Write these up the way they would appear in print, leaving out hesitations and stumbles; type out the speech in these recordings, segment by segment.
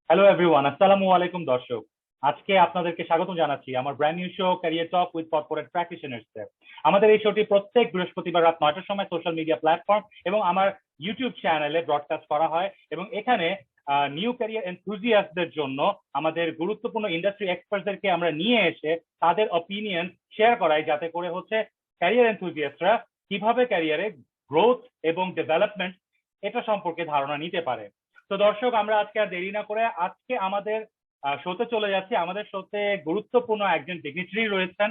Hello everyone, আসসালামু আলাইকুম দর্শক। আজকে আপনাদেরকে স্বাগত জানাচ্ছি আমার brand new show career talk with corporate practitioners. আমাদের এই শোটি প্রত্যেক বৃহস্পতিবার রাত 9টার সময় সোশ্যাল মিডিয়া প্ল্যাটফর্ম এবং আমার ইউটিউব চ্যানেলে ব্রডকাস্ট করা হয়, এবং এখানে নিউ ক্যারিয়ার এনথুজিয়াস্টদের জন্য আমাদের গুরুত্বপূর্ণ ইন্ডাস্ট্রি এক্সপার্টদেরকে আমরা নিয়ে এসে তাদের অপিনিয়ন শেয়ার করাই, যাতে করে হচ্ছে ক্যারিয়ার এনথুজিয়াস্টরা কিভাবে ক্যারিয়ারে গ্রোথ এবং ডেভেলপমেন্ট এটা সম্পর্কে ধারণা নিতে পারে। তো দর্শক, আমরা আজকে আর দেরি না করে আজকে আমাদের শোতে চলে যাচ্ছি। আমাদের শোতে গুরুত্বপূর্ণ একজন ডিগনিটারি রয়েছেন।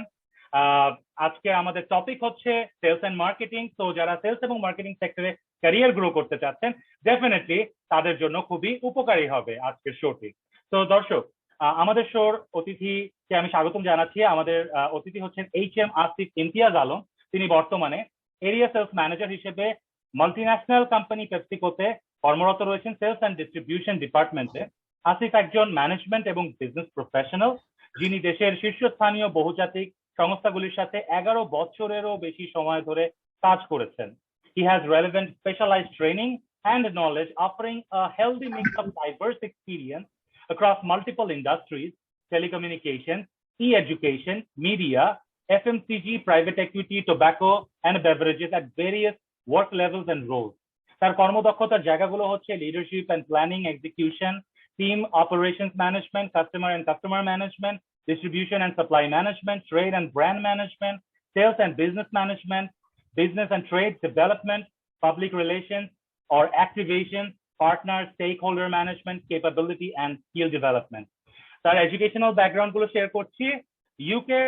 আজকে আমাদের টপিক হচ্ছে সেলস এন্ড মার্কেটিং। তো যারা সেলস এবং মার্কেটিং সেক্টরে ক্যারিয়ার গ্রো করতে চাচ্ছেন, ডেফিনেটলি তাদের জন্য খুবই উপকারী হবে আজকের শোটি। তো দর্শক, আমাদের শোর অতিথিকে আমি স্বাগতম জানাচ্ছি। আমাদের অতিথি হচ্ছেন HM আসিফ ইমতিয়াজ আলম। তিনি বর্তমানে এরিয়া সেলস ম্যানেজার হিসেবে মাল্টিন্যাশনাল কোম্পানি পেপসিকোতে কর্মরত রয়েছেন সেলস অ্যান্ড ডিস্ট্রিবিউশন ডিপার্টমেন্টে। আসিফ একজন ম্যানেজমেন্ট এবং বিজনেস প্রফেশনাল, যিনি দেশের শীর্ষস্থানীয় বহুজাতিক সংস্থাগুলির সাথে 11 বছরেরও বেশি সময় ধরে কাজ করেছেন। He has relevant specialized training and knowledge, offering a healthy mix of diverse experience across multiple industries: telecommunications, e-education, media, FMCG, private equity, tobacco, and beverages at various work levels and roles. তার কর্মদক্ষতার জায়গাগুলো হচ্ছে leadership and planning, execution, team operations management, customer management, distribution and supply management, trade and brand management, sales and business management, business and trade development, public relations or activation, partner stakeholder management, capability and skill development. তার educational background গুলো share করছি। UK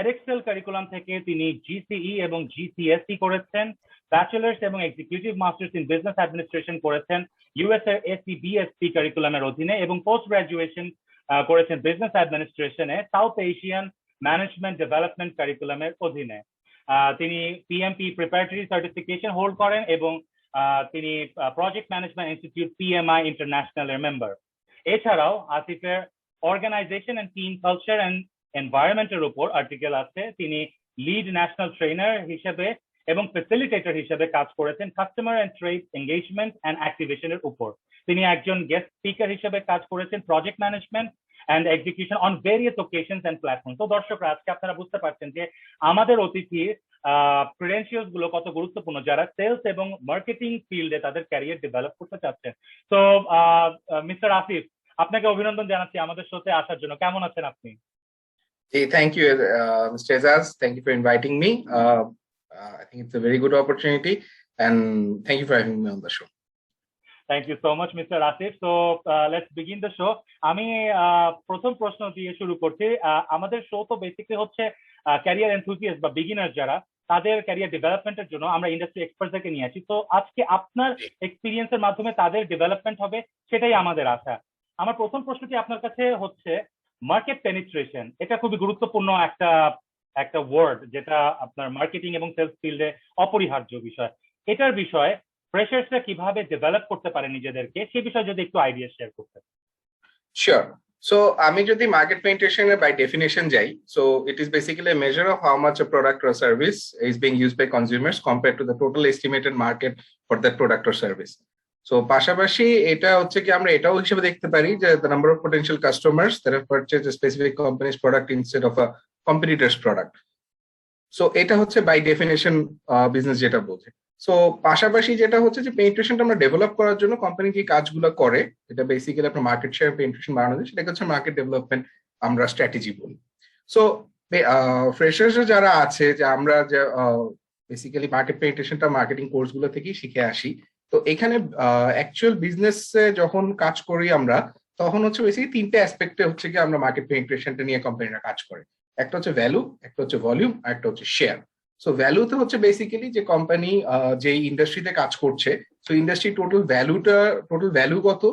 Edexcel curriculum থেকে তিনি GCE এবং GCSE করেছেন, bachelors এবং executive masters in business administration করেছেন US এর SCBSP কারিকুলামের অধীনে, এবং পোস্ট গ্রাজুয়েশন করেছেন বিজনেস অ্যাডমিনিস্ট্রেশনে সাউথ এশিয়ান ম্যানেজমেন্ট ডেভেলপমেন্ট কারিকুলামের অধীনে। তিনি PMP প্রিপারেটরি সার্টিফিকেশন হোল্ড করেন, এবং তিনি project management institute PMI international এর মেম্বার। এছাড়াও আসিফের organisation and team culture and এনভায়রনমেন্টের উপর আর্টিকেল আছে। তিনি লিড ন্যাশনাল ট্রেনার হিসেবে এবং ফ্যাসিলিটেটর হিসেবে কাজ করেছেন customer and trade engagement and অ্যাক্টিভেশনের উপর। তিনি একজন গেস্ট স্পিকার হিসেবে কাজ করেছেন project management and execution on various occasions and platforms. তো দর্শকরা, আজকে আপনারা বুঝতে পারছেন যে আমাদের অতিথির ক্রেডেনশিয়ালস গুলো কত গুরুত্বপূর্ণ যারা সেলস এবং মার্কেটিং ফিল্ডে তাদের ক্যারিয়ার ডেভেলপ করতে চাচ্ছেন। তো মিস্টার আসিফ, আপনাকে অভিনন্দন জানাচ্ছি আমাদের শোতে আসার জন্য। কেমন আছেন আপনি? Thank you, Mr. Azaz. Thank you for inviting me. I think it's a very good opportunity, and thank you for having me on the show. Thank you so much, Mr. Asif. So let's begin the show. আমি প্রথম প্রশ্ন দিয়ে শুরু করছি। আমাদের show তো basically হচ্ছে career enthusiast বা বিগিনার যারা, তাদের ক্যারিয়ার ডেভেলপমেন্টের জন্য আমরা ইন্ডাস্ট্রি এক্সপার্টদেরকে নিয়ে আসি। তো আজকে আপনার এক্সপিরিয়েন্সের মাধ্যমে তাদের ডেভেলপমেন্ট হবে, সেটাই আমাদের আশা। আমার প্রথম প্রশ্নটি আপনার কাছে হচ্ছে মার্কেট পেনিট্রেশন। এটা খুবই গুরুত্বপূর্ণ একটা ওয়ার্ড, যেটা আপনার মার্কেটিং এবং সেলস ফিল্ডে অপরিহার্য বিষয়। এটার বিষয়ে ফ্রেশার্সরা কিভাবে ডেভেলপ করতে পারে নিজেদেরকে, সেই বিষয়ে যদি একটু আইডিয়া শেয়ার করতেন। Sure. So আমি যদি মার্কেট পেনিট্রেশন বাই ডেফিনেশন যাই, so it is basically a measure of how much a product or service is being used by consumers compared to the total estimated market for that product or service. So পাশাপাশি এটা হচ্ছে কি আমরা এটাও হিসেবে দেখতে পারি যে the number of potential customers that have purchased a specific company's product instead of a competitor's product. So এটা হচ্ছে বাই ডেফিনেশন বিজনেস যেটা বোঝে। সো পাশাপাশি যেটা হচ্ছে যে পেনিট্রেশনটা আমরা ডেভেলপ করার জন্য কোম্পানি যে কাজগুলো করে, এটা বেসিক্যালি আপনার মার্কেট শেয়ার পেনিট্রেশন বাড়ানো যায়, সেটাকে হচ্ছে মার্কেট ডেভেলপমেন্ট আমরা স্ট্র্যাটেজি বলি। সো ফ্রেশার্স যারা আছে, যে আমরা যে বেসিক্যালি মার্কেট পেনিট্রেশনটা মার্কেটিং কোর্স গুলো থেকেই শিখে আসি। তো এখানে অ্যাকচুয়াল বিজনেসে যখন কাজ করি আমরা, তখন হচ্ছে বেসিক্যালি তিনটে অ্যাসপেক্টে হচ্ছে কি আমরা মার্কেট পেনিট্রেশনটা নিয়ে কোম্পানিরা কাজ করে। একটা হচ্ছে ভ্যালু, একটা হচ্ছে ভলিউম, আর একটা হচ্ছে শেয়ার। সো ভ্যালুতে হচ্ছে বেসিক্যালি যে কোম্পানি যে ইন্ডাস্ট্রিতে কাজ করছে, সো ইন্ডাস্ট্রি টোটাল ভ্যালু কত,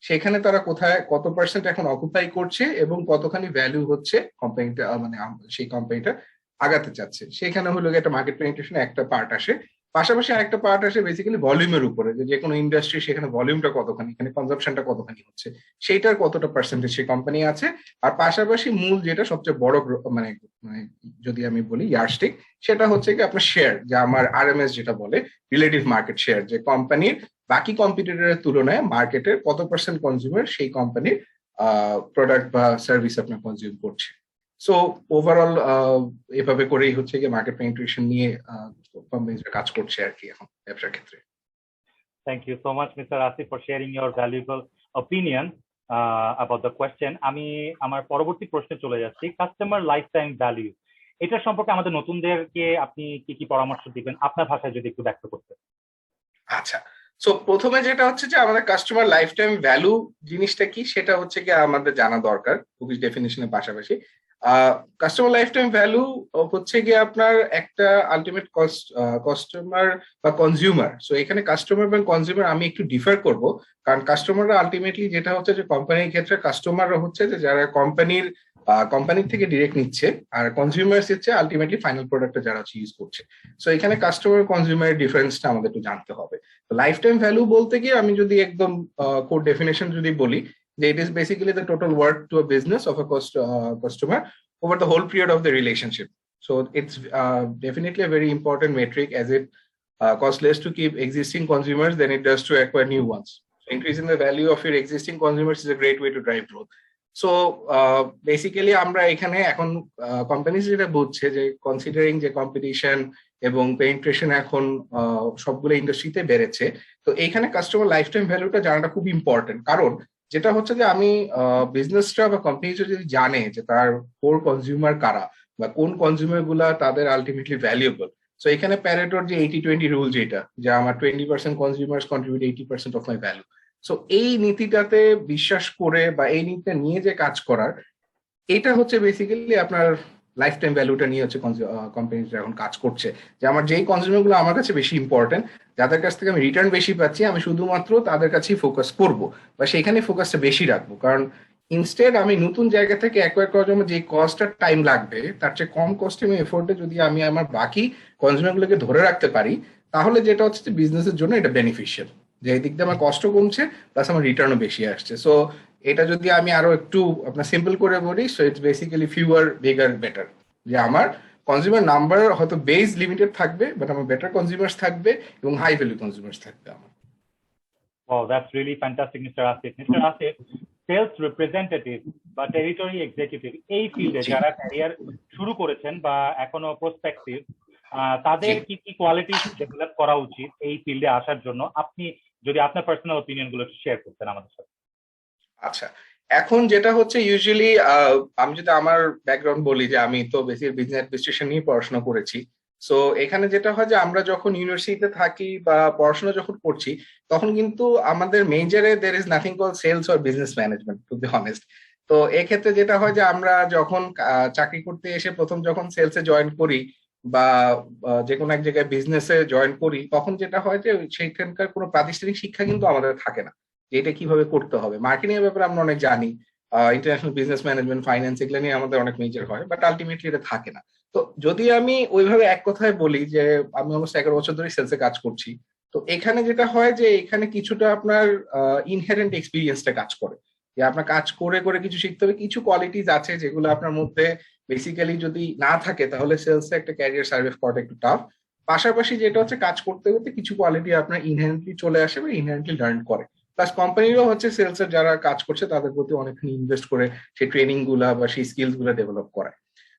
সেখানে তারা কোথায় কত পার্সেন্ট এখন অকুপাই করছে এবং কতখানি ভ্যালু হচ্ছে কোম্পানিটা, মানে সেই কোম্পানিটা আগাতে চাচ্ছে, সেখানে হলো একটা মার্কেট পেনিট্রেশন একটা পার্ট আসে। পাশাপাশি আরেকটা পার্ট আসে বেসিক্যালি ভলিউমের উপরে, যে কোনো ইন্ডাস্ট্রি সেখানে ভলিউমটা কতখানি, এখানে কনজাম্পশনটা কতখানি হচ্ছে, সেইটার কতটা পার্সেন্টেজ সেই কোম্পানি আছে। আর পাশাপাশি মূল যেটা সবচেয়ে বড় মানে যদি আমি বলি ইয়ারস্টিক, সেটা হচ্ছে কি আপনার শেয়ার, যে আমার RMS যেটা বলে রিলেটিভ মার্কেট শেয়ার, যে কোম্পানির বাকি কম্পিটিটরের তুলনায় মার্কেটের কত পার্সেন্ট কনজিউমার সেই কোম্পানির প্রোডাক্ট বা সার্ভিস আপনার কনজিউম করছে। সো ওভারঅল এভাবে করেই হচ্ছে গিয়ে মার্কেট পেনিট্রেশন নিয়ে কোম্পানিজরা কাজ করছে আর কি এখন ব্যবসার ক্ষেত্রে। Thank you so much, Mr. Asif, for sharing your valuable opinion about the question. আমি আমার পরবর্তী প্রশ্নে চলে যাচ্ছি, কাস্টমার লাইফ টাইম ভ্যালু। এটা সম্পর্কে আমাদের নতুনদেরকে আপনি কি কি পরামর্শ দিবেন, আপনার ভাষায় যদি একটু ব্যক্ত করতে। আচ্ছা, সো প্রথমে যেটা হচ্ছে যে আমাদের কাস্টমার লাইফ টাইম ভ্যালু জিনিসটা কি সেটা হচ্ছে কি আমাদের জানা দরকার খুবই ডেফিনেশনের পাশাপাশি। কাস্টমার লাইফ টাইম ভ্যালু হচ্ছে গিয়ে আপনার একটা আলটিমেট কাস্টমার বা কনজিউমার। সো এখানে কাস্টমার এবং কনজিউমার আমি একটু ডিফার করব, কারণ কাস্টমাররা আলটিমেটলি যেটা হচ্ছে যে কোম্পানির ক্ষেত্রে কাস্টমাররা হচ্ছে যে যারা কোম্পানির থেকে ডিরেক্ট নিচ্ছে, আর কনজিউমার হচ্ছে আলটিমেটলি ফাইনাল প্রোডাক্টটা যারা হচ্ছে ইউজ করছে। সো এখানে কাস্টমার কনজিউমারের ডিফারেন্সটা আমাদের একটু জানতে হবে। লাইফ টাইম ভ্যালু বলতে গিয়ে আমি যদি একদম কোড ডেফিনেশন যদি বলি, যে it is basically the total worth to a business of a customer over the whole period of the relationship. So it's definitely a very important metric, as it costs less to keep existing consumers than it does to acquire new ones. So increasing the value of your existing consumers is a great way to drive growth. So basically আমরা এখানে এখন companies যেটা বুঝছে যে considering যে competition এবং penetration এখন সবগুলো ইন্ডাস্ট্রিতে বেড়েছে, তো এইখানে কাস্টমার লাইফ টাইম ভ্যালুটা জানাটা খুব ইম্পর্টেন্ট। কারণ যেটা হচ্ছে যে আমি বিজনেসটা বা কোম্পানি যদি জানে যে তার কোর কনজিউমার কারা বা কোন কনজিউমার গুলা তাদের আলটিমেটলি ভ্যালুয়েবল। সো এখানে প্যারেটোর যে 80-20 রুল, যেটা যে আমার 20% consumers contribute 80% of my value. So এই নীতিটাতে বিশ্বাস করে বা এই নীতিটা নিয়ে যে কাজ করার, এটা হচ্ছে বেসিক্যালি আপনার লাইফ টাইম ভ্যালুটা নিয়ে হচ্ছে কোম্পানিটা এখন কাজ করছে। যে আমার যেই কনজিউমার গুলো আমার কাছে বেশি ইম্পর্টেন্ট, যাদের কাছ থেকে আমি রিটার্ন বেশি পাচ্ছি, আমি শুধুমাত্র তাদের কাছেই ফোকাস করব বা সেখানে ফোকাসটা বেশি রাখবো। কারণ ইনস্টেড আমি নতুন জায়গা থেকে অ্যাকোয়ার করার জন্য যে কস্টটা টাইম লাগবে, তার চেয়ে কম কস্টে আমি এফোর্টে যদি আমি আমার বাকি কনজিউমার গুলোকে ধরে রাখতে পারি, তাহলে যেটা হচ্ছে যে বিজনেসের জন্য এটা বেনিফিশিয়াল, যে এই দিক দিয়ে আমার কষ্ট কমছে প্লাস আমার রিটার্নও বেশি আসছে। সো এটা যদি আমি আরো একটু আপনার সিম্পল করে বলি, so it's basically fewer bigger better, যে আমার কনজিউমার নাম্বার হয়তো বেস লিমিটেড থাকবে, বাট আমার বেটার কনজিউমার্স থাকবে এবং হাই ভ্যালু কনজিউমার্স থাকবে আমার। Wow, that's really fantastic, Mr. Asif. Mr. Asif, sales representative বা টেরিটরি এক্সিকিউটিভ এই ফিল্ডে যারা ক্যারিয়ার শুরু করেছেন বা এখনো প্রসপেক্টিভ, তাদের কি কি কোয়ালিটি ডেভেলপ করা উচিত এই ফিল্ডে আসার জন্য? আপনি যদি আপনার পার্সোনাল ওপিনিয়ন গুলো শেয়ার করতেন আমাদের সাথে। আচ্ছা, এখন যেটা হচ্ছে ইউজুয়ালি আমি যদি আমার ব্যাকগ্রাউন্ড বলি, যে আমি তো বেশি বিজনেস অ্যাডমিনিস্ট্রেশন নিয়ে পড়াশোনা করেছি। সো এখানে যেটা হয় যে আমরা যখন ইউনিভার্সিটিতে থাকি বা পড়াশোনা যখন করছি, তখন কিন্তু আমাদের মেজরে there is nothing call sales or business management, to be honest. তো এক্ষেত্রে যেটা হয় যে আমরা যখন চাকরি করতে এসে প্রথম যখন সেলসে জয়েন করি বা যে কোনো এক জায়গায় বিজনেসে জয়েন করি, তখন যেটা হয় যে সেইখানকার কোনো প্রাতিষ্ঠানিক শিক্ষা কিন্তু আমাদের থাকে না, যে এটা কিভাবে করতে হবে। মার্কেটিং এর ব্যাপারে আমরা অনেক জানি, ইন্টারন্যাশনাল বিজনেস ম্যানেজমেন্ট, ফাইন্যান্স, এগুলো নিয়ে আমাদের অনেক মেজর হয়, বাট আলটিমেটলি এটা থাকে না। তো যদি আমি ওইভাবে এক কথায় বলি যে আমি অলমোস্ট 11 বছর ধরে সেলসে কাজ করছি, তো এখানে যেটা হয় যে এখানে কিছুটা আপনার ইনহেরেন্ট এক্সপিরিয়েন্সটা কাজ করে, যে আপনার কাজ করে করে কিছু শিখতে হবে। কিছু কোয়ালিটিস আছে যেগুলো আপনার মধ্যে বেসিক্যালি যদি না থাকে, তাহলে সেলসে একটা ক্যারিয়ার সার্ভাইভ করাটা একটু টাফ। পাশাপাশি যেটা হচ্ছে কাজ করতে করতে কিছু কোয়ালিটি আপনার ইনহেরেন্টলি চলে আসে বা ইনহেরেন্টলি লার্ন করে। প্লাস কোম্পানিরও হচ্ছে সেলস এর যারা কাজ করছে তাদের প্রতি অনেকখানি ইনভেস্ট করে সেই ট্রেনিং গুলা বা সেই স্কিলস গুলা ডেভেলপ করায়।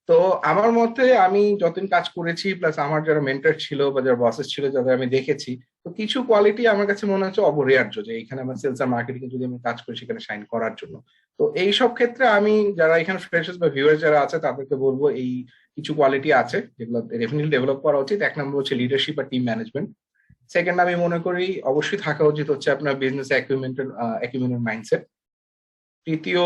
তো আমার মতে আমি যতদিন কাজ করেছি, প্লাস আমার যারা মেন্টর ছিল বা যারা বসেস ছিল, যাদের আমি দেখেছি, তো কিছু কোয়ালিটি আমার কাছে মনে হচ্ছে অপরিহার্য, যে এখানে আমার সেলস আর মার্কেটিং যদি আমি কাজ করি সেখানে শাইন করার জন্য। তো এই সব ক্ষেত্রে আমি যারা এখানে ফ্রেশার্স বা ভিউয়ার্স যারা আছে তাদেরকে বলবো এই কিছু কোয়ালিটি আছে যেগুলো ডেফিনেটলি ডেভেলপ করা উচিত। এক নম্বর হচ্ছে লিডারশিপ আর টিম ম্যানেজমেন্ট। সেকেন্ড আমি মনে করি অবশ্যই থাকা উচিত হচ্ছে আপনার বিজনেস অ্যাকুইপমেন্টের মাইন্ডসেট। তৃতীয়,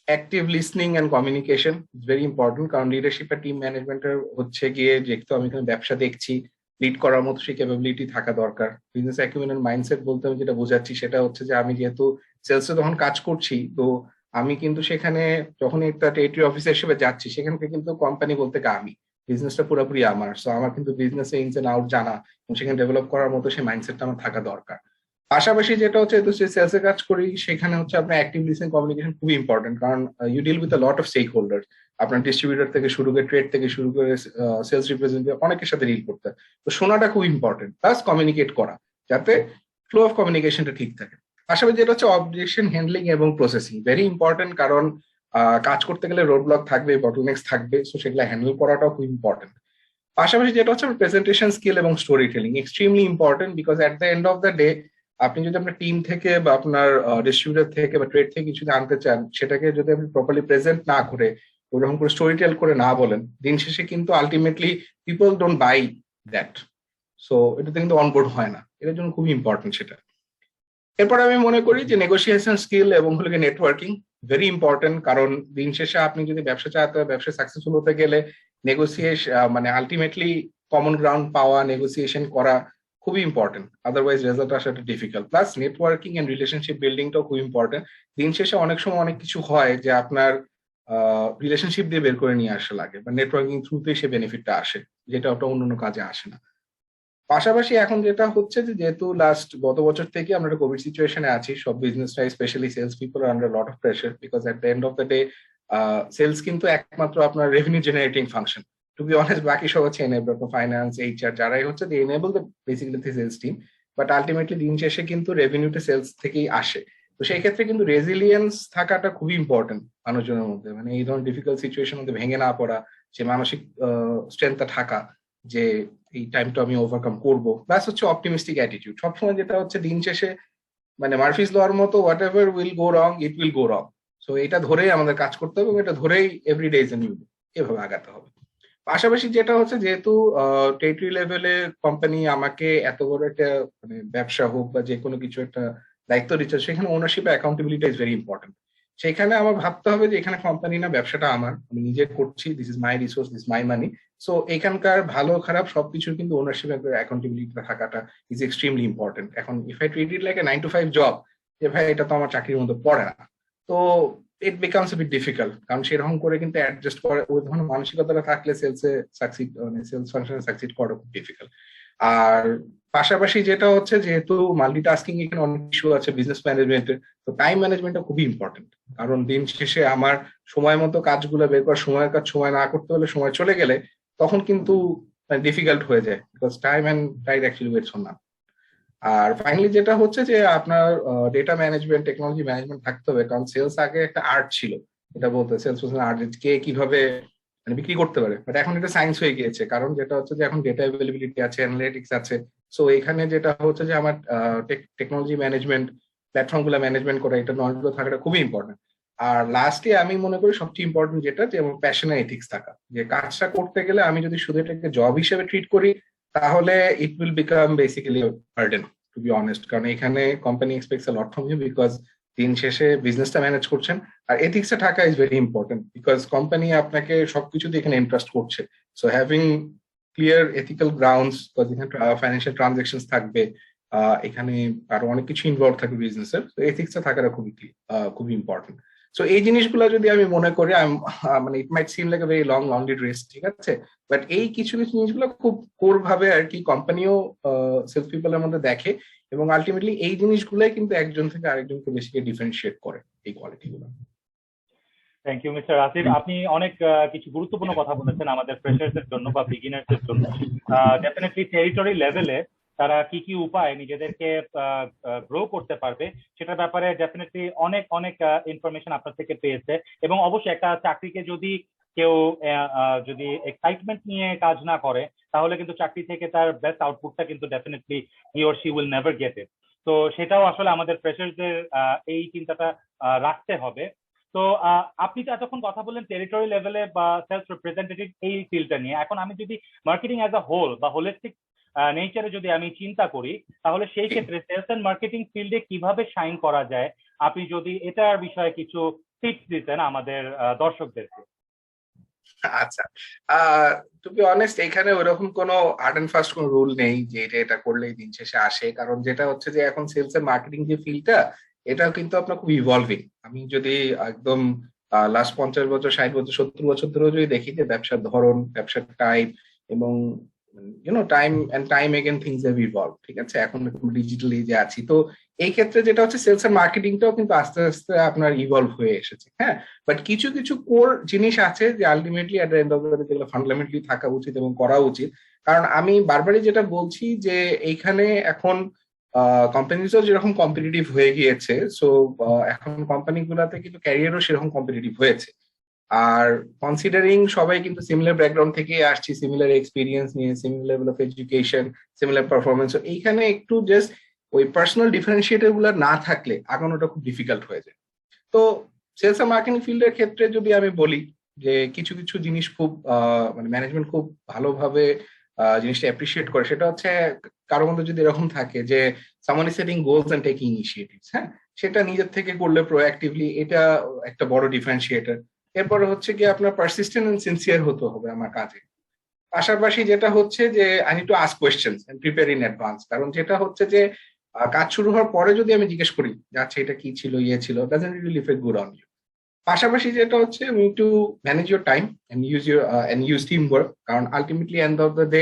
active listening and communication is very important, কারণ লিডারশিপ আর টিম ম্যানেজমেন্টের হচ্ছে গিয়ে যেহেতু আমি এখানে ব্যবসা দেখছি, লিড করার মতো সেই ক্যাপাবিলিটি থাকা দরকার। বিজনেস অ্যাকুইপমেন্টের মাইন্ডসেট বলতে আমি যেটা বোঝাচ্ছি সেটা হচ্ছে যে আমি যেহেতু সেলসে তখন কাজ করছি, তো আমি কিন্তু সেখানে যখন একটা টেরিটরি অফিসার হিসেবে যাচ্ছি, সেখানকে কিন্তু কোম্পানি বলতে আমি, বিজনেসটা পুরোপুরি আমার। সো আমার কিন্তু বিজনেস ইনস এন্ড আউট জানা এবং সেখানে ডেভেলপ করার মতো সেই মাইন্ডসেটটা আমার থাকা দরকার। পাশাপাশি যেটা হচ্ছে সেলসে কাজ করি, সেখানে হচ্ছে আপনার অ্যাক্টিভ লিসনিং কমিউনিকেশন খুবই ইম্পর্টেন্ট, কারণ you deal with a lot of stake holder. আপনার ডিস্ট্রিবিউটর থেকে শুরু করে ট্রেড থেকে শুরু করে সেলস রিপ্রেজেন্টেটিভ অনেকের সাথে ডিল করতে হয়। তো শোনাটা খুব ইম্পর্টেন্ট, প্লাস কমিউনিকেট করা, যাতে ফ্লো অফ কমিউনিকেশনটা ঠিক থাকে। পাশাপাশি যেটা হচ্ছে অবজেকশন হ্যান্ডলিং এবং প্রসেসিং, ভেরি ইম্পর্টেন্ট। কারণ কাজ করতে গেলে রোড ব্লক থাকবে, বটলনেক্স থাকবে, সো সেগুলো হ্যান্ডেল করাটাও খুব ইম্পর্টেন্ট। পাশাপাশি যেটা হচ্ছে প্রেজেন্টেশন স্কিল এবং story telling extremely important, because at the end of the day আপনি যদি আপনার টিম থেকে বা আপনার ডিস্ট্রিবিউটর থেকে বা ট্রেড থেকে কিছু আনতে চান, সেটাকে যদি আপনি প্রপারলি প্রেজেন্ট না করে, ওরকম করে স্টোরি টেল করে না বলেন, দিন শেষে কিন্তু ultimately people don't by that. So এটাতে কিন্তু অনবোর্ড হয় না, এটার জন্য খুবই ইম্পর্টেন্ট সেটা। এরপর আমি মনে করি যে নেগোসিয়েশন স্কিল এবং হলো নেটওয়ার্কিং ভেরি ইম্পর্টেন্ট। কারণ দিন শেষে আপনি যদি ব্যবসা চালাতে হয়, ব্যবসা সাকসেসফুল হতে গেলে নেগোসিয়েশন মানে আলটিমেটলি কমন গ্রাউন্ড পাওয়া, নেগোসিয়েশন করা খুবই ইম্পর্টেন্ট, আদারওয়াইজ রেজাল্ট আসাটা difficult. Plus networking and relationship বিল্ডিংটাও খুব ইম্পর্টেন্ট। দিন শেষে অনেক সময় অনেক কিছু হয় যে আপনার রিলেশনশিপ দিয়ে বের করে নিয়ে আসা লাগে, বা নেটওয়ার্কিং থ্রুতেই সে বেনিফিটটা আসে, যেটা ওটা অন্য কাজে আসে না। পাশাপাশি এখন যেটা হচ্ছে যে যেহেতু লাস্ট গত বছর থেকে আমরা একটা কোভিড সিচুয়েশনে আছি, সব বিজনেসটা specially sales people are under lot of pressure, because at the end of the day sales কিন্তু একমাত্র আপনার revenue generating function. To be honest, বাকি সব হচ্ছে এনেবল, ফাইন্যান্স, এইচআর, যারাই হচ্ছে they enable the basically the sales team. But ultimately দিন শেষে কিন্তু রেভিনিউটা সেলস থেকেই আসে। তো সেই ক্ষেত্রে কিন্তু রেজিলিয়েন্স থাকাটা খুবই ইম্পর্টেন্ট মানুষজনের মধ্যে, মানে এই ধরনের ডিফিকাল্ট সিচুয়েশন মধ্যে ভেঙে না পড়া, যে মানসিক স্ট্রেংথটা থাকা, যে এই টাইমটা আমি ওভারকাম করবো, প্লাস হচ্ছে অপটিমিস্টিক অ্যাটিটিউড। সবসময় যেটা হচ্ছে দিন শেষে মানে মার্ফিস লর মতো, whatever will go wrong it will go wrong. So এটা ধরেই আমাদের কাজ করতে হবে, এবং এটা ধরেই everyday is a new day, এভাবে আগাতে হবে। পাশাপাশি যেটা হচ্ছে যেহেতু টেরিটরি লেভেলে কোম্পানি আমাকে এত বড় একটা মানে ব্যবসা হোক বা যে কোনো কিছু একটা দায়িত্ব দিচ্ছে, সেখানে ownership accountability is very important. সেখানে আমার ভাবতে হবে যে এখানে কোম্পানি না, ব্যবসাটা আমার, আমি নিজে করছি, this is my resource, this my money. So এখানকার ভালো খারাপ সবকিছুর কিন্তু ওনারশিপ অ্যাকাউন্টেবিলিটি থাকাটা ইজ এক্সট্রিমলি ইম্পর্টেন্ট। এখন if I treat it like a 9 to 5 job, যে ভাই এটা তো আমার চাকরির মধ্যে পড়ে না, তো it becomes a bit difficult. কারণ সেরকম করে কিন্তু অ্যাডজাস্ট করে ওই ধরনের মানসিকতাটা থাকলে সেলসে সাকসিড, মানে সেলস ফাংশনে সাকসিড করা খুব ডিফিকাল্ট। আর পাশাপাশি যেটা হচ্ছে যেহেতু মাল্টিটাস্কিং এখানে অনেক ইস্যু আছে বিজনেস ম্যানেজমেন্টের, তো টাইম ম্যানেজমেন্টটা খুবই ইম্পর্টেন্ট। কারণ দিন শেষে আমার সময় মতো কাজগুলো বের করা, সময়ের কাজ সময় না করতে হলে, সময় চলে গেলে তখন কিন্তু ডিফিকাল্ট হয়ে যায়, because time and tide actually waits on. আর ফাইনালি যেটা হচ্ছে যে আপনার ডেটা ম্যানেজমেন্ট, টেকনোলজি ম্যানেজমেন্ট থাকতে হবে। কারণ সেলস আগে একটা আর্ট ছিল, এটা বলতে সেলস ওয়াজ আর্ট, কে কিভাবে মানে বিক্রি করতে পারে, বাট এখন এটা সায়েন্স হয়ে গিয়েছে। কারণ যেটা হচ্ছে যে এখন ডেটা অ্যাভেলেবিলিটি আছে, অ্যানালিটিক্স আছে। সো এখানে যেটা হচ্ছে যে আমার টেকনোলজি ম্যানেজমেন্ট, প্ল্যাটফর্ম গুলো ম্যানেজমেন্ট করা, এটা নলেজ থাকাটা খুবই ইম্পর্টেন্ট। আর লাস্টে আমি মনে করি সবচেয়ে ইম্পর্টেন্ট যেটা, যে আমার প্যাশন এথিক্স থাকা, যে কাজটা করতে গেলে আমি যদি শুধু এটাকে জব হিসেবে ট্রিট করি, তাহলে it will become basically burden, to be honest. কারণ এখানে company expects a lot from you, because দিন শেষে বিজনেসটা ম্যানেজ করছেন। আর এথিক্সটা থাকা is very important, because company আপনাকে সবকিছুতে এখানে ইন্টারেস্ট করছে। So having clear ethical grounds, because এখানে ফাইন্যান্সিয়াল ট্রানজাকশন থাকবে, এখানে আরো অনেক কিছু ইনভলভ থাকবে বিজনেসের, তো এথিক্সটা থাকাটা খুবই ইম্পর্টেন্ট। সো এই জিনিসগুলো যদি আমি মনে করি, মানে it might seem like a very long lonely list, ঠিক আছে, বাট এই কিছু কিছু জিনিসগুলো খুব কোর ভাবে আর কি কোম্পানিও সেলস পিপলের মধ্যে দেখে, এবং আলটিমেটলি এই জিনিসগুলাই কিন্তু একজন থেকে আরেকজনকে বেশি ডিফারেন্সিয়েট করে, এই কোয়ালিটি গুলো। থ্যাংক ইউ মিস্টার আসিফ, আপনি অনেক কিছু গুরুত্বপূর্ণ কথা বলেছেন আমাদের ফ্রেশার্স এর জন্য বা বিগিনার্স এর জন্য। ডেফিনেটলি টেরিটরি লেভেলে তারা কি কি উপায় নিজেদেরকে গ্রো করতে পারবে সেটার ব্যাপারে ডেফিনেটলি অনেক অনেক ইনফরমেশন আপনার থেকে পেয়েছে। এবং অবশ্যই একটা চাকরিকে যদি কেউ যদি এক্সাইটমেন্ট নিয়ে কাজ না করে, তাহলে কিন্তু চাকরি থেকে তার বেস্ট আউটপুটটা কিন্তু definitely he or she will never get it. তো সেটাও আসলে আমাদের ফ্রেশার্সদের এই চিন্তাটা রাখতে হবে। তো আপনি তো এতক্ষণ কথা বললেন টেরিটরি লেভেলে বা সেলস রিপ্রেজেন্টেটিভ এই ফিল্ডটা নিয়ে। এখন আমি যদি মার্কেটিং অ্যাজ আ হোল বা হোলিস্টিক নেচারে যদি আমি চিন্তা করি, তাহলে সেই ক্ষেত্রে সেলস এন্ড মার্কেটিং ফিল্ডে কিভাবে শাইন করা যায়, আপনি যদি এটার বিষয়ে কিছু টিপস দিতেন আমাদের দর্শকদেরকে। আচ্ছা, টু বি অনেস্ট, এখানে ওরকম কোনো হার্ড এন্ড ফাস্ট কোনো রুল নেই যে এটা করলেই দিন শেষে আসে। কারণ যেটা হচ্ছে যে এখন সেলস এন্ড মার্কেটিং যে ফিল্ডটা, এটা কিন্তু আপনার খুব ইভলভিং। আমি যদি একদম লাস্ট 50 বছর, 60 বছর, 70 বছর ধরে যদি দেখি, যে ব্যবসার ধরন, ব্যবসার টাইপ, এবং time and time again things have evolve, ঠিক আছে, এখন ডিজিটালি যে আছি। তো এই ক্ষেত্রে যেটা হচ্ছে সেলস এন্ড মার্কেটিংটাও কিন্তু আস্তে আস্তে আপনার ইভলভ হয়ে এসেছে, হ্যাঁ। বাট কিছু কিছু কোর জিনিস আছে যে ultimately at the end of the day যেগুলো ফান্ডামেন্টালি থাকা উচিত এবং করা উচিত। কারণ আমি বারবারই যেটা বলছি যে এইখানে এখন কোম্পানিজও যেরকম কম্পিটিটিভ হয়ে গিয়েছে, সো এখন কোম্পানিগুলোতে কিন্তু ক্যারিয়ারও সেরকম কম্পিটিটিভ হয়েছে। আর কনসিডারিং সবাই কিন্তু সিমিলার ব্যাকগ্রাউন্ড থেকে আসছি, সিমিলার এক্সপিরিয়েন্স নিয়ে, similar level of education, similar performance, এইখানে একটু জাস্ট ওই পার্সোনাল ডিফারেন্সিয়েটর গুলো না থাকলে আগানোটা খুব ডিফিকাল্ট হয়ে যায়। তো সেলস আর মার্কেটিং ফিল্ডের ক্ষেত্রে যদি আমি বলি যে কিছু কিছু জিনিস খুব মানে ম্যানেজমেন্ট খুব ভালোভাবে জিনিসটা অ্যাপ্রিসিয়েট করে, সেটা হচ্ছে কারো মধ্যে যদি এরকম থাকে যে someone is setting goals and taking initiatives, হ্যাঁ, সেটা নিজের থেকে করলে প্রোঅ্যাক্টিভলি, এটা একটা বড় ডিফারেন্সিয়েটর। এরপরে হচ্ছে কি আপনার পারসিস্টেন্ট এন্ড সিনসিয়ার হতে হবে আমার কাজে। পাশাপাশি যেটা হচ্ছে যে I need to ask questions and prepare in advance, কারণ যেটা হচ্ছে যে কাজ শুরু হওয়ার পরে যদি আমি জিজ্ঞেস করি যে আচ্ছা এটা কি ছিল, ইয়ে ছিল, doesn't really effect good on you. পাশাপাশি যেটা হচ্ছে we need to manage your time and use team work, কারণ ultimately end of the day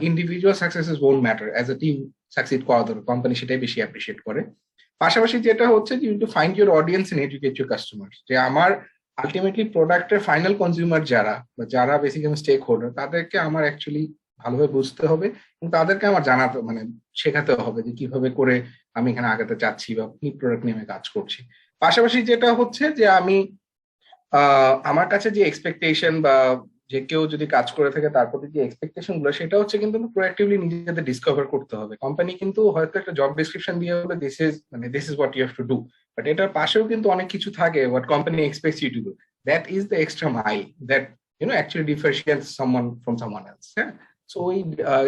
individual successes won't matter, as a team succeed করা দরকার, কোম্পানি সেটাই বেশি অ্যাপ্রিসিয়েট করে। পাশাপাশি যেটা হচ্ছে you to find your audience and educate your customer, যে আমার আলটিমেটলি প্রোডাক্টের ফাইনাল কনজিউমার যারা বা যারা বেসিক্যালি স্টেক হোল্ডার, তাদেরকে আমার অ্যাকচুয়ালি ভালোভাবে বুঝতে হবে এবং তাদেরকে আমার জানাতে মানে শেখাতে হবে যে কিভাবে করে আমি এখানে আগাতে চাচ্ছি বা কি প্রোডাক্ট নিয়ে আমি কাজ করছি। পাশাপাশি যেটা হচ্ছে যে আমি আমার কাছে যে এক্সপেকটেশন বা যে কেউ যদি কাজ করে থাকে তার প্রতি যে এক্সপেকটেশন গুলো, সেটা হচ্ছে কিন্তু প্রোঅ্যাক্টিভলি নিজেদের ডিসকভার করতে হবে। কোম্পানি কিন্তু হয়তো একটা জব ডিসক্রিপশন দিয়ে বলে this is what you have to do, but এটার পাশেও কিন্তু অনেক কিছু থাকে what company expects you to do, that is the extra mile that actually differentiates someone from someone else. হ্যাঁ, সো ওই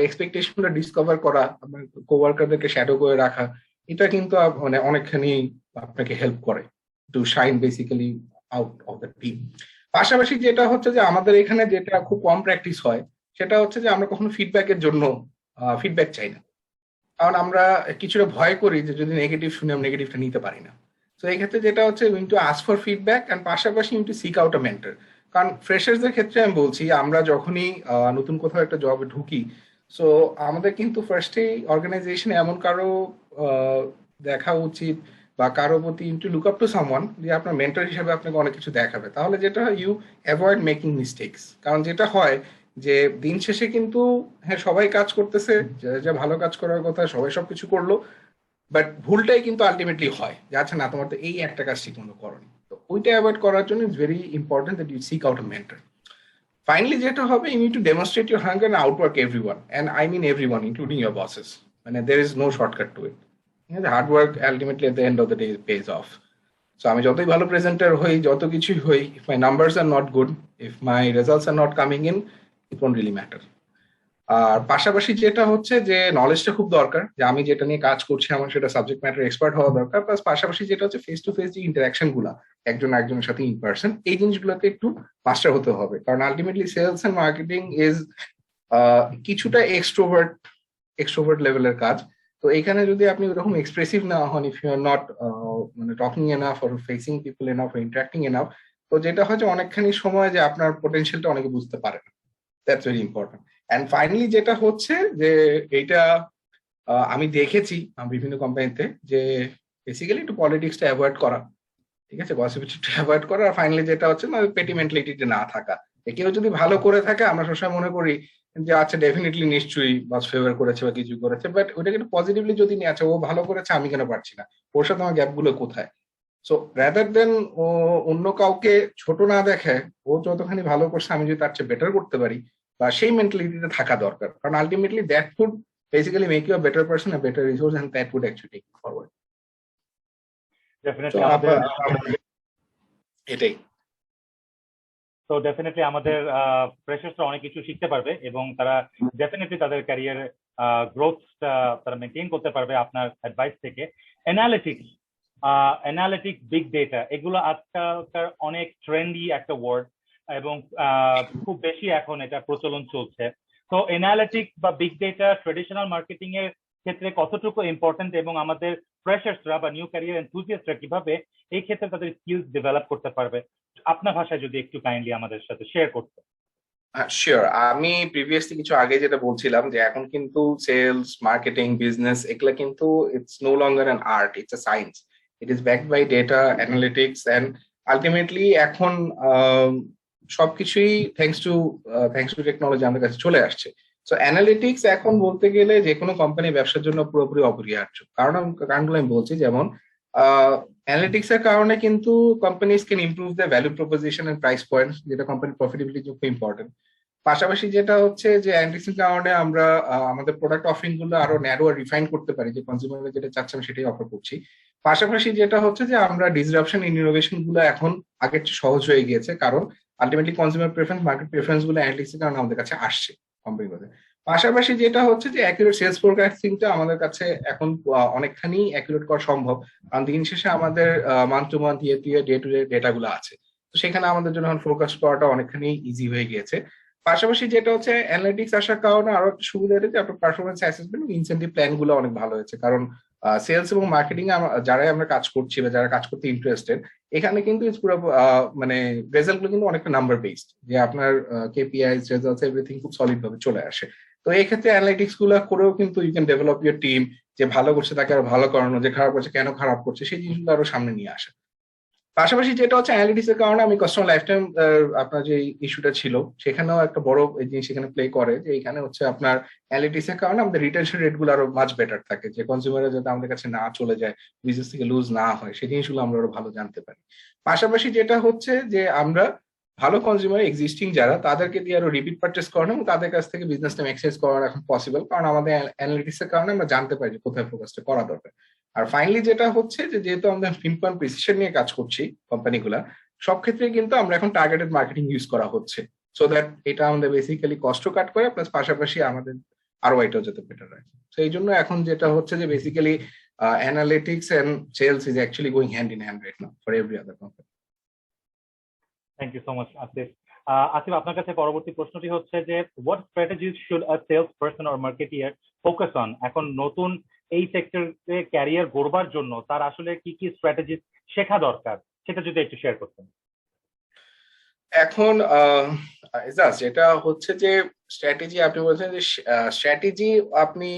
এক্সপেকটেশনটা ডিসকভার করা, আপনার কোওয়ার্কারদেরকে শ্যাডো করে রাখা, এটা কিন্তু মানে অনেকখানি আপনাকে হেল্প করে to shine basically out of the team. পাশাপাশি যেটা হচ্ছে যে আমাদের এখানে যেটা খুব কম প্র্যাকটিস হয়, সেটা হচ্ছে যে আমরা কখনো ফিডব্যাকের জন্য ফিডব্যাক চাই না, কারণ আমরা কিছুটা ভয় করি যে যদি নেগেটিভ শুনে আমরা নেগেটিভটা নিতে পারি না। তো এই ক্ষেত্রে যেটা হচ্ছে we to ask for feedback and পাশাপাশি you to seek out a mentor. কারণ ফ্রেশার্সদের ক্ষেত্রে আমি বলছি, আমরা যখনই নতুন কোথাও একটা জবে ঢুকি, সো আমাদের কিন্তু ফার্স্টেই অর্গানাইজেশনে এমন কারো দেখা উচিত বা কারো প্রতি to look up to someone যে আপনার মেন্টর হিসেবে আপনাকে অনেক কিছু দেখাবে, তাহলে যেটা হয় ইউ অ্যাভয়েড মেকিং মিস্টেকস। কারণ যেটা হয় যে দিন শেষে কিন্তু হ্যাঁ সবাই কাজ করতেছে, যা ভালো কাজ করার কথা সবাই সবকিছু করলো, বাট ভুলটাই কিন্তু আলটিমেটলি হয় যে আচ্ছা না তোমার তো এই একটা কাজ ঠিক মতো করনি। তো ওইটা অ্যাভয়েড করার জন্য it's very important that you seek out a mentor. Finally যেটা হবে, you need to demonstrate your hunger and outwork everyone, and I mean everyone including your bosses. মানে there is no shortcut to it. Hard work ultimately at the end of the day pays off. So আমি যতই ভালো presenter হই, যত কিছুই হই, if my numbers are not good, if my results are not coming in, it won't really matter. আর পাশাপাশি যেটা হচ্ছে যে নলেজটা খুব দরকার, যে আমি যেটা নিয়ে কাজ করছি আমার সেটা সাবজেক্ট ম্যাটার এক্সপার্ট হওয়া দরকার। প্লাস পাশাপাশি যেটা হচ্ছে ফেস টু ফেস যে ইন্টারাকশন গুলা একজন একজনের সাথে ইন পার্সন, এই জিনিসগুলোতে একটু মাস্টার হতে হবে, কারণ ultimately sales and marketing is কিছুটা এক্সট্রোভার্ট লেভেলের কাজ। তো এখানে যদি আপনি ওরকম এক্সপ্রেসিভ না হন, ইফ ইউ আর নট মানে talking enough or facing people enough or interacting enough, তো যেটা হয় যে অনেকখানি সময় যে আপনার পোটেনশিয়ালটা অনেকে বুঝতে পারে না। That's very important. And finally যেটা হচ্ছে যে এইটা আমি দেখেছি বিভিন্ন কোম্পানিতে যে বেসিক্যালি একটু পলিটিক্সটা অ্যাভয়েড করা, ঠিক আছে, গসিপিটা অ্যাভয়েড করা। আর ফাইনালি যেটা হচ্ছে না পেটি মেন্টালিটিতে না থাকা। কেউ যদি ভালো করে থাকে আমরা সবসময় মনে করি যে আচ্ছা ডেফিনেটলি নিশ্চয়ই বস ফেভার করেছে বা কিছু করেছে, বাট ওইটাকে একটু পজিটিভলি যদি নিয়ে, আচ্ছা ও ভালো করেছে আমি কেন পারছি না, ওর সাথে আমার গ্যাপ গুলো কোথায়। সো রাদার দেন ও অন্য কাউকে ছোট না দেখে ও যতখানি ভালো করছে আমি যদি তার চেয়ে বেটার করতে পারি, বা সেই মেন্টালিটিতে থাকা দরকার, কারণ ultimately that would basically make you a better person, a better resource, and that would actually take forward. Definitely আমাদের এটাই। তো ডেফিনেটলি আমাদের ফ্রেশার্সরা অনেক কিছু শিখতে পারবে এবং তারা ডেফিনেটলি তাদের ক্যারিয়ার গ্রোথ তারা মেনটেন করতে পারবে আপনার অ্যাডভাইস থেকে। অ্যানালিটিক্স, বিগ ডেটা, এগুলো আজকালকার অনেক ট্রেন্ডি একটা ওয়ার্ড এবং খুব বেশি এখন এটা প্রচলন চলছে। তো অ্যানালিটিক্স বা বিগ ডেটা ট্রেডিশনাল মার্কেটিং এর ক্ষেত্রে কতটুকু ইম্পর্টেন্ট এবং আমাদের ফ্রেশার্সরা বা নিউ ক্যারিয়ার এনথুজিয়াস্টরা কিভাবে এই ক্ষেত্রে তাদের স্কিলস ডেভেলপ করতে পারবে, আপনার ভাষায় যদি একটু কাইন্ডলি আমাদের সাথে শেয়ার করতে। শিওর। আমি প্রিভিয়াসলি কিছু আগে যেটা বলছিলাম যে এখন কিন্তু সেলস, মার্কেটিং, বিজনেস এগুলা কিন্তু it's no longer an art, it's a science. It is backed by data analytics, and ultimately এখন সবকিছুই থ্যাঙ্কস টু টেকনোলজি আমাদের কাছে চলে আসছে। সো অ্যানালিটিক্স এখন বলতে গেলে যে কোনো কোম্পানি ব্যবসার জন্য পুরোপুরি অপরিহার্য। কারণগুলো আমি বলছি, যেমন অ্যানালিটিক্স এর কারণে কিন্তু companies can improve the value proposition and price point, যেটা কোম্পানির প্রফিটেবিলিটি খুব ইম্পর্টেন্ট। পাশাপাশি যেটা হচ্ছে যে অ্যানালিটিক্স এর কারণে আমরা আমাদের প্রোডাক্ট অফারিং গুলো আরো ন্যারো আর রিফাইন করতে পারি, যে কনজিউমার যেটা চাচ্ছে আমি সেটাই অফার করছি। পাশাপাশি যেটা হচ্ছে যে আমরা ডিসরাপশন ইন ইনোভেশন গুলো এখন আগের চেয়ে সহজ হয়ে গিয়েছে, কারণ ultimately consumer preference, market preference গুলো অ্যানালিটিক্স এর কারণে আমাদের কাছে আসছে কোম্পানিগুলোতে। পাশাপাশি যেটা হচ্ছে যে অ্যাকুরেট সেলস ফোরকাস্টিংটা আমাদের কাছে এখন অনেকখানি অ্যাকুরেট করা সম্ভব, কারণ দিন শেষে আমাদের month to month, year day to day data গুলো আছে। তো সেখানে আমাদের জন্য এখন ফোরকাস্ট করাটা অনেকখানি ইজি হয়ে গিয়েছে। পাশাপাশি যেটা হচ্ছে অ্যানালিটিক্স আসার কারণে আরো একটা সুবিধা হয়েছে যে আপনার পারফরমেন্স অ্যাসেসমেন্ট এবং ইনসেন্টিভ প্ল্যান গুলো অনেক ভালো হয়েছে, কারণ সেলস এবং মার্কেটিং এ যারাই আমরা কাজ করছি বা যারা কাজ করতে ইন্টারেস্টেড, এখানে কিন্তু পুরো মানে রেজাল্ট গুলো কিন্তু অনেকটা নাম্বার বেসড, যে আপনার কেপিআইস, রেজাল্টস, এভরিথিং খুব সলিড ভাবে চলে আসে। তো এই ক্ষেত্রে অ্যানালিটিক্স গুলো করেও কিন্তু you can develop your team, যে ভালো করছে তাকে আরো ভালো করানো, যে খারাপ করছে কেন খারাপ করছে সেই জিনিসগুলো আরো সামনে নিয়ে আসে। পাশাপাশি যেটা হচ্ছে অ্যানালিটিক্স এর কারণে আমি কাস্টমার লাইফ টাইম, আপনার যে ইস্যুটা ছিল সেখানেও একটা বড় জিনিস এখানে প্লে করে, যে এখানে হচ্ছে আপনার অ্যানালিটিক্স এর কারণে আমাদের রিটেনশন রেট গুলো আরো মাচ বেটার থাকে, যে কনজিউমাররা যাতে আমাদের কাছে না চলে যায়, বিজনেস থেকে লুজ না হয়, সেই জিনিসগুলো আমরা আরো ভালো জানতে পারি। পাশাপাশি যেটা হচ্ছে যে আমরা ভালো কনজিউমার এক্সিস্টিং যারা, তাদেরকে দিয়ে আরো রিপিট পারচেস করানো এবং তাদের কাছ থেকে বিজনেসটা ম্যাক্সাইজ করা এখন পসিবল, কারণ আমাদের অ্যানালিটিক্স এর কারণে আমরা জানতে পারি যে কোথায় ফোকাসটা করা দরকার। আর ফাইনালি যেটা হচ্ছে যে যেহেতু আমরা পিনপয়েন্ট প্রিসিশন নিয়ে কাজ করছি কোম্পানিগুলা, সব ক্ষেত্রে কিন্তু আমরা এখন টার্গেটেড মার্কেটিং ইউজ করা হচ্ছে, সো দ্যাট এটা আমাদের বেসিক্যালি কষ্ট কাট করে, প্লাস পাশাপাশি আমাদের আরো এটাও যাতে বেটার হয়। তো এই জন্য এখন যেটা হচ্ছে যে basically analytics and sales is actually going hand in hand right now for every other company. Thank you so much Asif. Asif, আপনার কাছে পরবর্তী প্রশ্নটি হচ্ছে যে what strategies should a sales person or marketer focus on? এখন নতুন এই সেক্টরে ক্যারিয়ার গড়বার জন্য তার আসলে কি কি স্ট্র্যাটেজিজ শেখা দরকার, সেটা যদি একটু শেয়ার করতেন। এখন যেটা হচ্ছে যে স্ট্র্যাটেজি, আপনি বলছেন যে স্ট্র্যাটেজি আপনি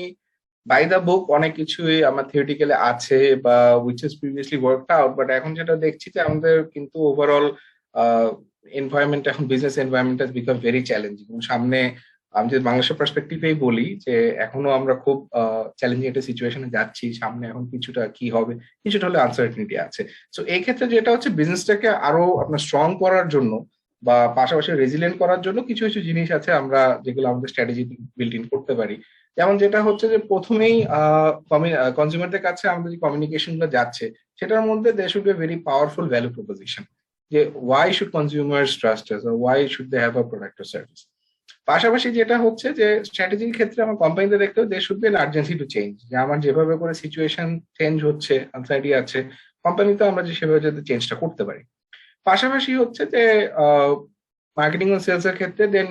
বাই দ্য বুক অনেক কিছুই আমার থিওরিটিক্যালি আছে বা which is previously worked out, but এখন যেটা দেখছি যে আমাদের কিন্তু ওভারঅল এনভায়রনমেন্ট, এখন business environment has become very challenging. সামনে আমি যদি বাংলাদেশের পার্সপেক্টিভেই বলি, যে এখনো আমরা খুব চ্যালেঞ্জিং একটা সিচুয়েশনে যাচ্ছি, সামনে এখন কিছুটা কি হবে, কিছুটা হলে আনসার্টেনিটি আছে। সো এই ক্ষেত্রে যেটা হচ্ছে বিজনেসটাকে আরো আপনার স্ট্রং করার জন্য বা পাশাপাশি রেজিলিয়েন্ট করার জন্য কিছু কিছু জিনিস আছে আমরা যেগুলো আমাদের স্ট্র্যাটেজি বিল্ড ইন করতে পারি। যেমন যেটা হচ্ছে যে প্রথমেই কনজিউমারদের কাছে আমাদের যে কমিউনিকেশন গুলো যাচ্ছে, সেটার মধ্যে they should be very powerful value proposition, যে why should consumers trust us, why should they have a product or service. পাশাপাশি যেটা হচ্ছে যে স্ট্র্যাটেজির ক্ষেত্রে আমার কোম্পানিতে দেখতেও they should be an urgency to change, যে আমার যেভাবে করে সিচুয়েশন চেঞ্জ হচ্ছে, আনসাইটি আছে, কোম্পানিতে আমরা যে সেভাবে যাতে চেঞ্জটা করতে পারি। পাশাপাশি হচ্ছে যে মার্কেটিং ও সেলস এর ক্ষেত্রে দেন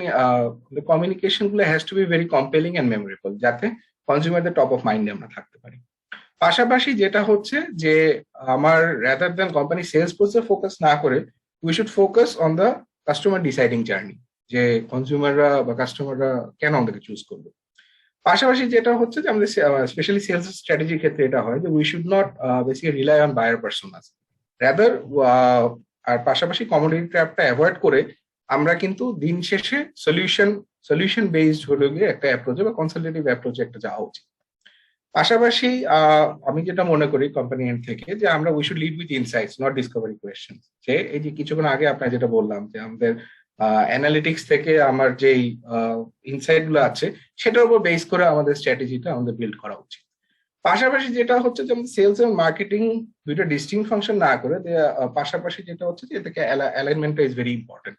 কমিউনিকেশন গুলো has to be very compelling and memorable, যাতে কনজিউমারদের টপ অফ মাইন্ডে আমরা থাকতে পারি। পাশাপাশি যেটা হচ্ছে যে আমার রাদার দ্যান কোম্পানি সেলস প্রসেসে ফোকাস না করে, we should focus on the customer deciding journey, যে কনজিউমাররা বা কাস্টমাররা কেন আমাদেরকে চুজ করবে। পাশাপাশি যেটা হচ্ছে যে আমাদের স্পেশালি সেলস স্ট্র্যাটেজির ক্ষেত্রে এটা হয় যে we should not basically rely on buyer personas, rather আর পাশাপাশি কমোডিটি ট্র্যাপটা অ্যাভয়েড করে আমরা কিন্তু দিন শেষে সলিউশন বেসড হলো গিয়ে একটা অ্যাপ্রোচে বা কনসালটেটিভ অ্যাপ্রোচে একটা যাওয়া উচিত। পাশাপাশি আমি যেটা মনে করি কোম্পানি এন্ড থেকে, যে আমরা we should lead with insights not Discovery question, যে এই যে কিছুক্ষণ আগে আপনার যেটা বললাম যে আমাদের অ্যানালিটিক্স থেকে আমার যেই ইনসাইট গুলো আছে সেটার উপর বেস করে আমাদের স্ট্র্যাটেজিটা আমাদের বিল্ড করা উচিত। পাশাপাশি যেটা হচ্ছে যে আমাদের সেলস এবং মার্কেটিং দুইটা ডিস্টিংক্ট ফাংশন না করে, পাশাপাশি যেটা হচ্ছে যে এটাকে অ্যালাইনমেন্টটা ইজ ভেরি ইম্পর্টেন্ট,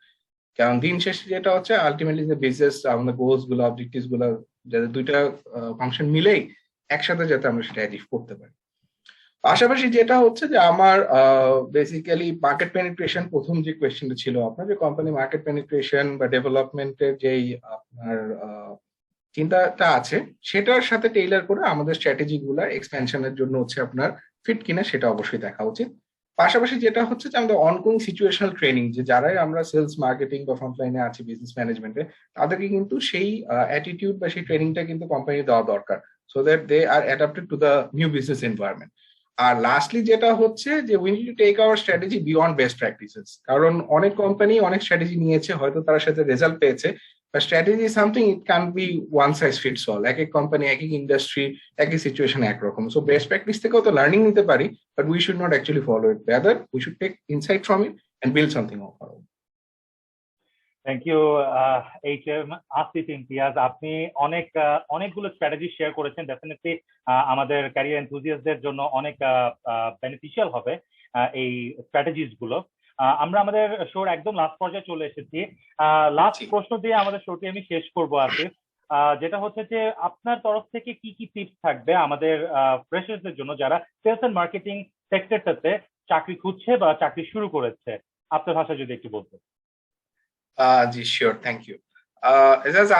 কারণ দিন শেষে যেটা হচ্ছে আলটিমেটলি যে বিজনেস আমাদের গোলস গুলো, অবজেক্টিভস গুলো, যাতে দুইটা ফাংশন মিলেই একসাথে যাতে আমরা সেটা অ্যাচিভ করতে পারি। পাশাপাশি যেটা হচ্ছে যে আমার বেসিক্যালি মার্কেট পেনিট্রেশন, প্রথম যে কোয়েশ্চেনটা ছিল আপনার, যে কোম্পানি মার্কেট পেনিট্রেশন বা ডেভেলপমেন্টের যেই আপনার চিন্তাটা আছে, সেটার সাথে টেইলার করে আমাদের স্ট্র্যাটেজি গুলা এক্সপেনশনের জন্য হচ্ছে আপনার ফিট কিনা সেটা অবশ্যই দেখা উচিত। পাশাপাশি যেটা হচ্ছে যে আমাদের অনগোয়িং সিচুয়েশনাল ট্রেনিং, যে যারাই আমরা সেলস মার্কেটিং বা ফ্রন্টলাইনে আছি বিজনেস ম্যানেজমেন্টে, তাদেরকে কিন্তু সেই অ্যাটিটিউড বা সেই ট্রেনিংটা কিন্তু কোম্পানি দেওয়া দরকার, so that they are adapted to the new business environment. আর লাস্টলি যেটা হচ্ছে যে we need to take our strategy beyond best practices, কারণ অনেক কোম্পানি অনেক স্ট্র্যাটেজি নিয়েছে, হয়তো তার সাথে রেজাল্ট পেয়েছে, But strategy is something, it can't be one size fits all. এক এক কোম্পানি, এক এক ইন্ডাস্ট্রি, একই সিচুয়েশন একরকম। সো বেস্ট প্র্যাকটিস থেকেও তো লার্নিং নিতে পারি, but we should not actually follow it, rather we should take insight from it and build something of our own. Thank you H M. Asif Imtiaz, আপনি অনেকগুলো স্ট্র্যাটেজি শেয়ার করেছেন। Definitely আমাদের career এনথুজিয়াস্টদের জন্য অনেক বেনিফিশিয়াল হবে এই স্ট্র্যাটেজিস গুলো। আমরা আমাদের শোর একদম লাস্ট পর্যায়ে চলে এসেছি। লাস্ট প্রশ্ন দিয়ে আমাদের শোটি আমি শেষ করবো আসিফ, যেটা হচ্ছে যে আপনার তরফ থেকে কি কি টিপস থাকবে আমাদের ফ্রেশারদের জন্য যারা সেলস এন্ড মার্কেটিং সেক্টরটাতে চাকরি খুঁজছে বা চাকরি শুরু করেছে, আপনার ভাষায় যদি একটু বলতেন। জি শিওর, থ্যাংক ইউ।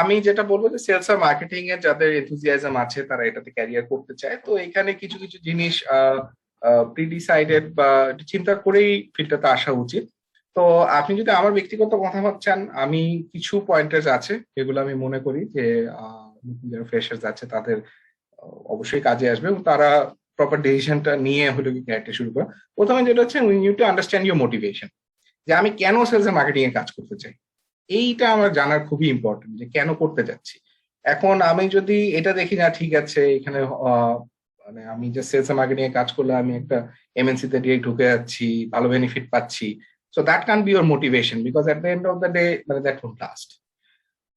আমি যেটা বলবো যে সেলস আর মার্কেটিং এর যাদের এনথুজিয়াজম আছে তারা এটাতে ক্যারিয়ার করতে চায়, তো এখানে কিছু কিছু জিনিস প্রিডিসাইডেড বা চিন্তা করেই ফিল্ডটাতে আসা উচিত। তো আপনি যদি আমার ব্যক্তিগত কথা ভাবছেন, আমি কিছু পয়েন্টার্স আছে যেগুলো আমি মনে করি যে যারা ফ্রেশার্স আছে তাদের অবশ্যই কাজে আসবে এবং তারা প্রপার ডিসিশনটা নিয়ে হলো কি ক্যারিয়ারটা শুরু করা। প্রথমে যেটা হচ্ছে, we need to understand your motivation, যে আমি কেন সেলস এন্ড মার্কেটিং এ কাজ করতে চাই। এইটা আমার জানার খুবই ইম্পর্টেন্ট, যে কেন করতে যাচ্ছি। এখন আমি যদি এটা দেখি না, ঠিক আছে এখানে মানে আমি যে সেলস এন্ড মার্কেটিং এ কাজ করলে আমি একটা এমএনসি তে ডিরেক্ট ঢুকে যাচ্ছি, ভালো বেনিফিট পাচ্ছি, so that can be your motivation, because at the end of the day মানে দ্যাট ওয়ন্ট লাস্ট।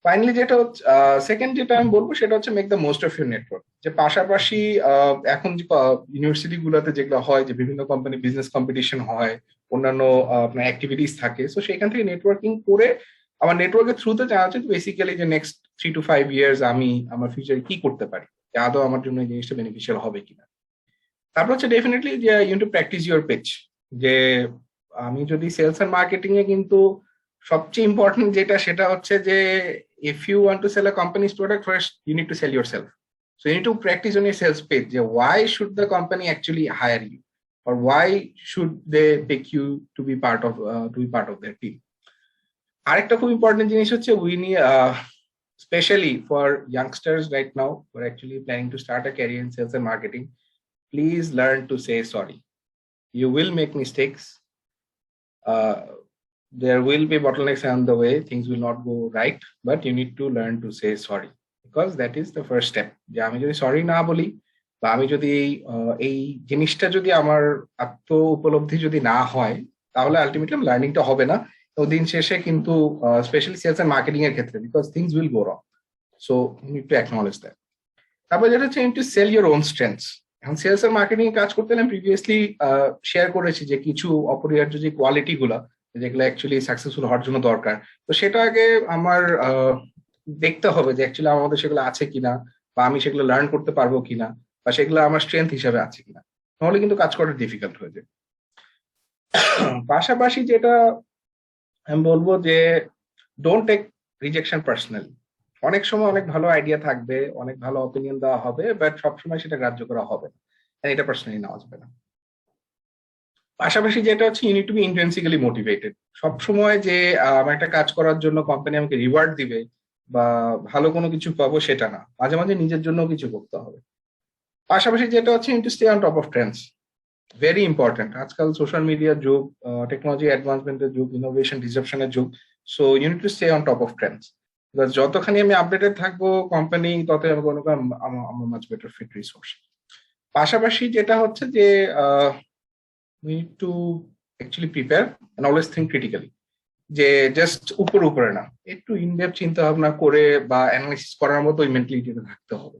ফাইনালি যেটা হচ্ছে সেকেন্ড যেটা আমি বলবো সেটা হচ্ছে make the most of your network. যে পাশাপাশি এখন যে ইউনিভার্সিটি গুলোতে যেগুলো হয়, যে বিভিন্ন কোম্পানি বিজনেস কম্পিটিশন হয়, অন্যান্য আপনার অ্যাক্টিভিটিস থাকে, সো সেখান থেকে নেটওয়ার্কিং করে আমার নেটওয়ার্কের থ্রুতে জানা যাচ্ছে বেসিক্যালি যে নেক্সট 3 to 5 ইয়ার্স আমি আমার ফিউচারে কি করতে পারি, যে আদৌ আমার জন্য এই জিনিসটা বেনিফিশিয়াল হবে কিনা। তারপর হচ্ছে ডেফিনেটলি যে you to practice your pitch. যে আমি যদি সেলস এন্ড মার্কেটিং এ কিন্তু সবচেয়ে ইম্পর্টেন্ট যেটা সেটা হচ্ছে যে if you want to sell a company's product, first you need to sell yourself. So you need to practice on your sales page. Why should the company actually hire you, or why should they pick you to be part of their team? আরেকটা খুব important জিনিস হচ্ছে, we need especially for youngsters right now who are actually planning to start a career in sales and marketing, please learn to say sorry. You will make mistakes. There will be bottlenecks on the way, things will not go right, but you need to learn to say sorry, because that is the first step. যে আমি যদি sorry না বলি, বা আমি যদি এই জিনিসটা যদি আমার আত্ম উপলব্ধি যদি না হয়, তাহলে আলটিমেটলি লার্নিংটা হবে না। তো দিন শেষে কিন্তু স্পেশালি সেলস এন্ড মার্কেটিং এর ক্ষেত্রে, because things will go wrong, so you need to acknowledge that. তারপর যেটা হচ্ছে, you need to sell your own strengths. এখন সেলস এন্ড মার্কেটিং এ কাজ করতে আমি প্রিভিয়াসলি শেয়ার করেছি যে কিছু অপরিহার্য যে কোয়ালিটি গুলা যেগুলো অ্যাকচুয়ালি সাকসেসফুল হওয়ার জন্য দরকার, তো সেটা আগে আমার দেখতে হবে যে অ্যাকচুয়ালি আমার মধ্যে সেগুলো আছে কিনা, বা আমি সেগুলো লার্ন করতে পারবো কিনা, বা সেগুলো আমার স্ট্রেংথ হিসাবে আছে কিনা, তাহলে কিন্তু কাজ করা ডিফিকাল্ট হয়ে যায়। পাশাপাশি যেটা আমি বলবো যে ডোন্ট টেক রিজেকশন পার্সোনালি। অনেক সময় অনেক ভালো আইডিয়া থাকবে, অনেক ভালো অপিনিয়ন দেওয়া হবে, বাট সবসময় সেটা গ্রাহ্য করা হবে না, এটা পার্সোনালি নেওয়া যাবে না। পাশাপাশি যেটা হচ্ছে, you need to be intrinsically motivated. সবসময় যে আমার একটা কাজ করার জন্য কোম্পানি আমাকে রিওয়ার্ড দিবে বা ভালো কোনো কিছু পাবো সেটা না, মাঝে মাঝে নিজের জন্য কিছু করতে হবে। পাশাপাশি যেটা হচ্ছে, you need to stay on top of trends, very important. আজকাল সোশ্যাল মিডিয়ার যুগ, টেকনোলজি অ্যাডভান্সমেন্টের যুগ, ইনোভেশন ডিসরাপশনের যুগ, so you need to stay on top of trends. যতখানি আমি আপডেটেড থাকবো কোম্পানি, ততই আমি কোনো আমার মাচ বেটার ফিট রিসোর্স। পাশাপাশি যেটা হচ্ছে যে we need to actually prepare and always think critically, যে জাস্ট উপরে না, একটু ইনডেপথ চিন্তা ভাবনা করে বা অ্যানালাইসিস করার মতো ওই মেন্টালিটিটা থাকতে হবে।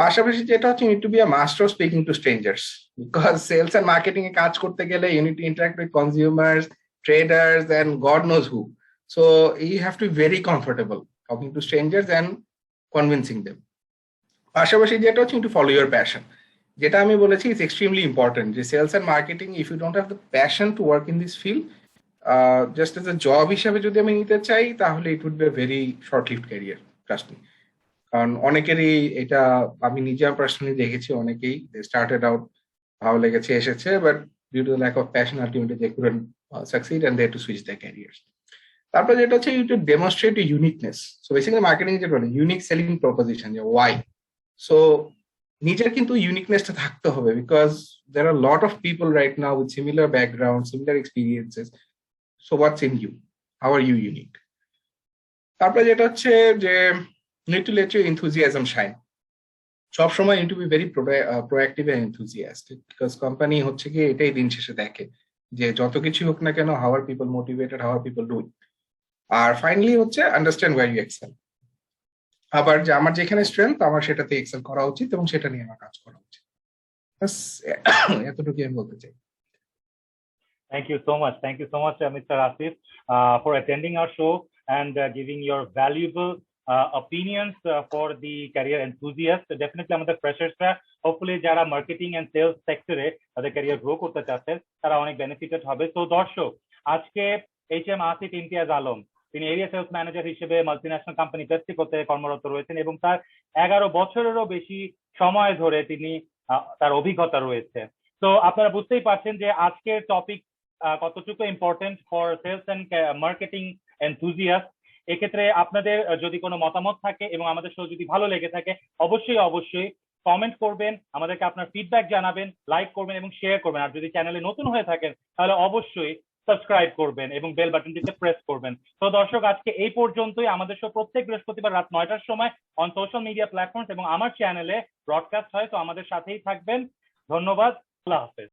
পাশাপাশি যেটা হচ্ছে, you need to be a master of speaking to strangers, because sales and marketing এ কাজ করতে গেলে you need to interact with consumers, traders and god knows who, so you have to be very comfortable talking to strangers and convincing them. পাশাপাশি যেটা হচ্ছে, you to follow your passion. যেটা আমি বলেছি, ইটস এক্সট্রিমলি ইম্পর্টেন্ট যে sales and marketing, if you don't have the passion to work in this field, just as a job হিসাবে যদি আমি নিতে চাই, তাহলে it would be a very short lived career, trust me. কারণ অনেকেরই এটা, আমি নিজে পার্সোনালি দেখেছি, অনেকেই স্টার্টেড আউট ভালো লেগেছে এসেছে, but due to the lack of passion ultimately they couldn't succeed and they had to switch the careers. তারপরে যেটা হচ্ছে, you to demonstrate uniqueness. So basically marketing যেটা ইউনিক সেলিং প্রপোজিশন, যে ওয়াই। সো নিজের কিন্তু ইউনিকনেসটা থাকতে হবে, because there are a lot of people right now with similar backgrounds, similar experiences. So what's in you? How are you unique? তারপরে যেটা হচ্ছে যে need to let your enthusiasm shine. সবসময় you need to be very proactive and enthusiastic because company হচ্ছে কি এটাই দিন শেষে দেখে যে যত কিছু হোক না কেন how are people motivated, how are people doing. আর ফাইনালি হচ্ছে understand where you excel. আবার যে আমার যেখানে স্ট্রেংথ আমার সেটাতে এক্সেল করা উচিত এবং সেটা নিয়ে আমার কাজ করা উচিত। ব্যাস এতটুকুই আমি বলতে চাই। Thank you so much. Thank you so much, Mr. Asif, for attending our show and giving your valuable opinions for the career enthusiasts. Definitely, আমাদের freshers-রা hopefully যারা মার্কেটিং এন্ড সেলস সেক্টরে তাদের ক্যারিয়ার গ্রো করতে চাচ্ছেন তারা অনেক বেনিফিটেড হবে। তো দর্শক, আজকে HM আসিফ ইমতিয়াজ আলম, তিনি এরিয়া সেলস ম্যানেজার হিসেবে মাল্টিন্যাশনাল কোম্পানি পেপসিকোতে কর্মরত রয়েছেন এবং তার 11 বছরেরও বেশি সময় ধরে তিনি তার অভিজ্ঞতা রয়েছে। তো আপনারা বুঝতেই পারছেন যে আজকের টপিক কতটুকু important for sales and marketing enthusiast. এক্ষেত্রে আপনাদের যদি কোনো মতামত থাকে এবং আমাদের শো যদি ভালো লেগে থাকে অবশ্যই কমেন্ট করবেন, আমাদেরকে আপনার ফিডব্যাক জানাবেন, লাইক করবেন এবং শেয়ার করবেন। আর যদি চ্যানেলে নতুন হয়ে থাকেন তাহলে অবশ্যই সাবস্ক্রাইব করবেন এবং বেল বাটনটিতে প্রেস করবেন। তো দর্শক, আজকে এই পর্যন্তই। আমাদের শো প্রত্যেক বৃহস্পতিবার রাত 9টার সময় অন সোশ্যাল মিডিয়া প্ল্যাটফর্ম এবং আমার চ্যানেলে ব্রডকাস্ট হয়। তো আমাদের সাথেই থাকবেন। ধন্যবাদ। আল্লাহ হাফেজ।